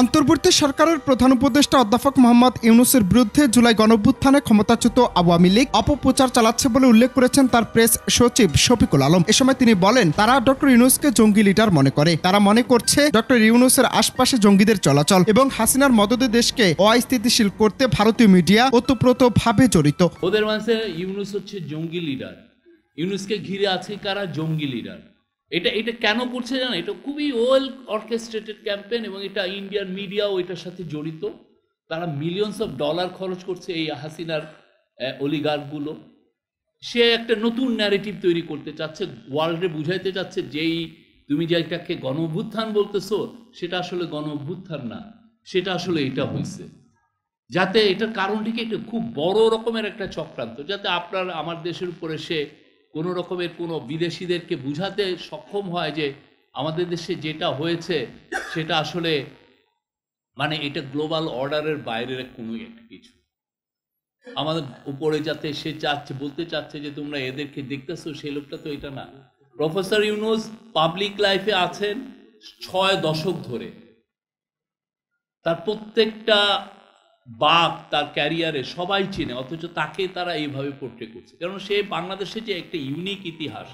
অন্তর্বর্তী সরকারের প্রধান উপদেষ্টা অধ্যাপক মোহাম্মদ ইউনূসের বিরুদ্ধে জুলাই গণঅভ্যুত্থানে ক্ষমতাচ্যুত আওয়ামী লীগ অপপ্রচার চালাচ্ছে বলে উল্লেখ করেছেন তার প্রেস সচিব শফিকুল আলম। এ সময় তিনি বলেন, তারা ডক্টর ইউনূসকে জঙ্গি লিডার মনে করে। তারা মনে করছে ডক্টর ইউনূসের আশপাশে জঙ্গিদের চলাচল এবং হাসিনার মদদে দেশকে অস্থিতিশীল করতে ভারতীয় মিডিয়া ওতপ্রোতভাবে জড়িত। ওদের মানে ইউনূস হচ্ছে জঙ্গি লিডার, ইউনূসকে ঘিরে আছে কারা জঙ্গি লিডার। এটা কেন করছে জানো? এটা খুবই ওয়েল অর্কেস্ট্রেটেড ক্যাম্পেইন এবং এটা ইন্ডিয়ান মিডিয়াও এটার সাথে জড়িত। তারা মিলিয়নস অফ ডলার খরচ করছে এই হাসিনার অলিগার্কগুলো। সে একটা নতুন ন্যারেটিভ তৈরি করতে চাচ্ছে, ওয়ার্ল্ডে বুঝাইতে চাচ্ছে যেই তুমি যেটাকে গণ অভ্যুত্থান বলতেছো সেটা আসলে গণ অভ্যুত্থান না, সেটা আসলে এটা হয়েছে। যাতে এটার কারণটিকে এটা খুব বড় রকমের একটা চক্রান্ত, যাতে আপনার আমার দেশের উপরে সে কোনো রকমের কোনো বিদেশিদেরকে বুঝাতে সক্ষম হয় যে আমাদের দেশে যেটা হয়েছে সেটা আসলে মানে এটা গ্লোবাল অর্ডারের বাইরের কোনো একটা কিছু। আমাদের উপরে যাতে সে চাচ্ছে, বলতে চাচ্ছে যে তোমরা এদেরকে দেখতেছো, সেই লোকটা তো এটা না। প্রফেসর ইউনূস পাবলিক লাইফে আছেন 6 দশক ধরে, তার প্রত্যেকটা বাপ তার ক্যারিয়ারে সবাই চিনে, অথচ তাকে তারা এইভাবে পোর্ট্রে করছে। কারণ সে বাংলাদেশে যে একটা ইউনিক ইতিহাস,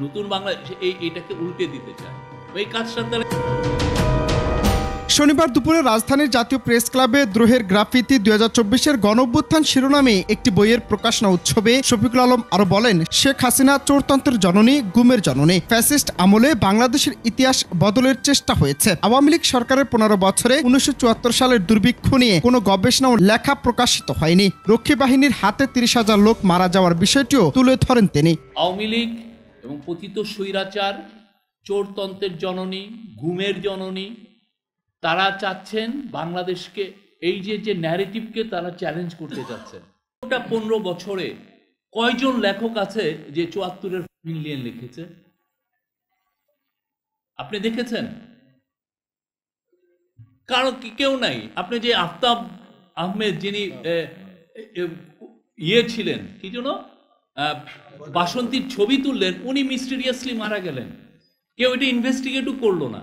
নতুন বাংলাদেশ এইটাকে উল্টে দিতে চায়। এই কাজটা তারা শনিবার দুপুরে রাজধানীর জাতীয় প্রেস ক্লাবে দ্রোহের গ্রাফিতি 2024-এর গণঅভ্যুত্থান শিরোনামে একটি বইয়ের প্রকাশনা উৎসবে শফিকুল আলম আরো বলেন, শেখ হাসিনা চোরতন্ত্রের জননী, গুমের জননী। ফ্যাসিস্ট আমলে বাংলাদেশের ইতিহাস বদলের চেষ্টা হয়েছে। আওয়ামী লীগ সরকারের 15 বছরে 1974 সালের দুর্ভিক্ষ নিয়ে কোনো গবেষণা ও লেখা প্রকাশিত হয়নি। রক্ষী বাহিনীর হাতে 30,000 লোক মারা যাওয়ার বিষয়টিও তুলে ধরেন তিনি। আওয়ামী লীগ এবং পতিত স্বৈরাচার, চোরতন্ত্রের জননী, গুমের জননী, তারা চাচ্ছেন বাংলাদেশকে এই যে ন্যারেটিভকে তারা চ্যালেঞ্জ করতে চাচ্ছেন। 15 বছরে কয়জন লেখক আছে যে 74-এর মিলিয়ন লিখেছে? আপনি দেখেছেন? কারণ কেউ নাই। আপনি যে আফতাব আহমেদ, যিনি ছিলেন কি জন্য বাসন্তীর ছবি তুললেন, উনি মিস্টেরিয়াসলি মারা গেলেন। কেউ এটা ইনভেস্টিগেটও করলো না।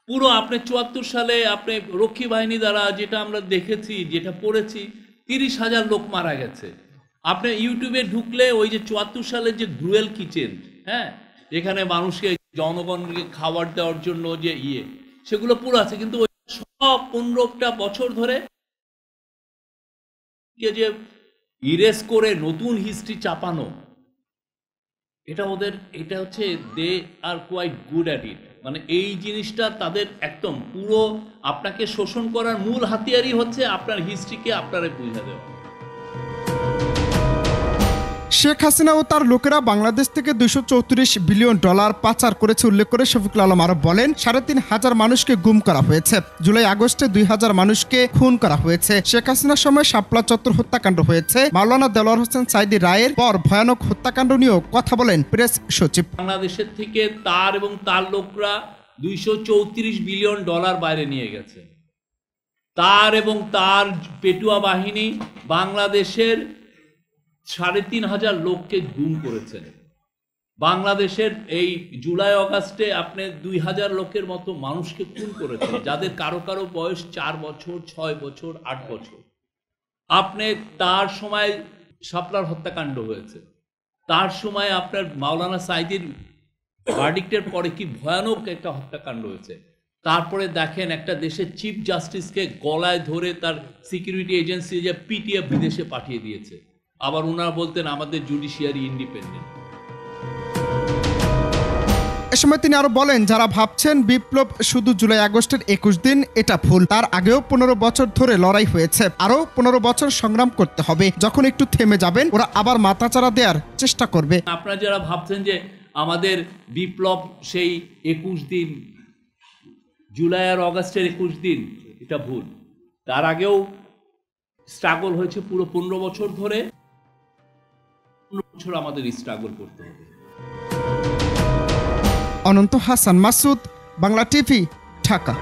পুরো আপনি 74 সালে আপনি রক্ষী বাহিনী দ্বারা যেটা আমরা দেখেছি, যেটা পড়েছি, 30,000 লোক মারা গেছে। আপনি ইউটিউবে ঢুকলে ওই যে 74 সালের যে গ্রুয়েল কিচেন, হ্যাঁ, যেখানে মানুষকে জনগণকে খাবার দেওয়ার জন্য যে সেগুলো পুরো আছে। কিন্তু ওই সব 15টা বছর ধরে যে ইরেজ করে নতুন হিস্ট্রি চাপানো, এটা ওদের, এটা হচ্ছে they are quite good at it. মানে এই জিনিসটা তাদের একদম পুরো আপনাকে শোষণ করার মূল হাতিয়ারই হচ্ছে আপনার হিস্ট্রিকে আপনারা বুঝা দেওয়া। শেখ হাসিনা ও তার লোকেরা বাংলাদেশ থেকে $234 বিলিয়ন পাচার করেছে উল্লেখ করে শফিকুল আলম আরো বলেন, 3,500 মানুষকে গুম করা হয়েছে। জুলাই আগস্টে 2,000 মানুষকে খুন করা হয়েছে। শেখ হাসিনার সময় শাপলা চত্বর হত্যাকাণ্ড হয়েছে। মাওলানা দেলোয়ার হোসেন সাঈদী রায়ের পর ভয়ানক হত্যাকাণ্ড নিয়েও কথা বলেন প্রেস সচিব। বাংলাদেশের থেকে তার এবং তার লোকরা $234 বিলিয়ন বাইরে নিয়ে গেছে। তার এবং তার পেটুয়া বাহিনী বাংলাদেশের 3,500 লোককে গুম করেছেন। বাংলাদেশের এই জুলাই অগাস্টে আপনি 2,000 লোকের মতো মানুষকে খুন করেছেন, যাদের কারো কারো বয়স 4 বছর, 6 বছর, 8 বছর। আপনি তার সময় শাপলার হত্যাকাণ্ড হয়েছে, তার সময় আপনার মাওলানা সাঈদীর ভার্ডিক্টের পরে কি ভয়ানক একটা হত্যাকাণ্ড হয়েছে। তারপরে দেখেন একটা দেশের চিফ জাস্টিসকে গলায় ধরে তার সিকিউরিটি এজেন্সি যে পিটিয়ে বিদেশে পাঠিয়ে দিয়েছে। আবার ওনারা বলতেন আমাদের জুডিশিয়ারি ইন্ডিপেন্ডেন্ট। এ সময় তিনি আরো বলেন, যারা ভাবছেন বিপ্লব শুধু জুলাই আগস্টের 21 দিন, এটা ভুল। তার আগেও 15 বছর ধরে লড়াই হয়েছে, আরো 15 বছর সংগ্রাম করতে হবে। যখন একটু থেমে যাবেন, ওরা আবার মাথাচাড়া দেওয়ার চেষ্টা করবে। আপনারা যারা ভাবছেন যে আমাদের বিপ্লব সেই 21 দিন, জুলাই আর অগাস্টের 21 দিন, এটা ভুল। তার আগেও স্ট্রাগল হয়েছে পুরো 15 বছর ধরে। 15 বছর আমাদের স্ট্রাগল করতে হবে। অনন্ত হাসান মাসুদ, বাংলা টিভি, ঢাকা।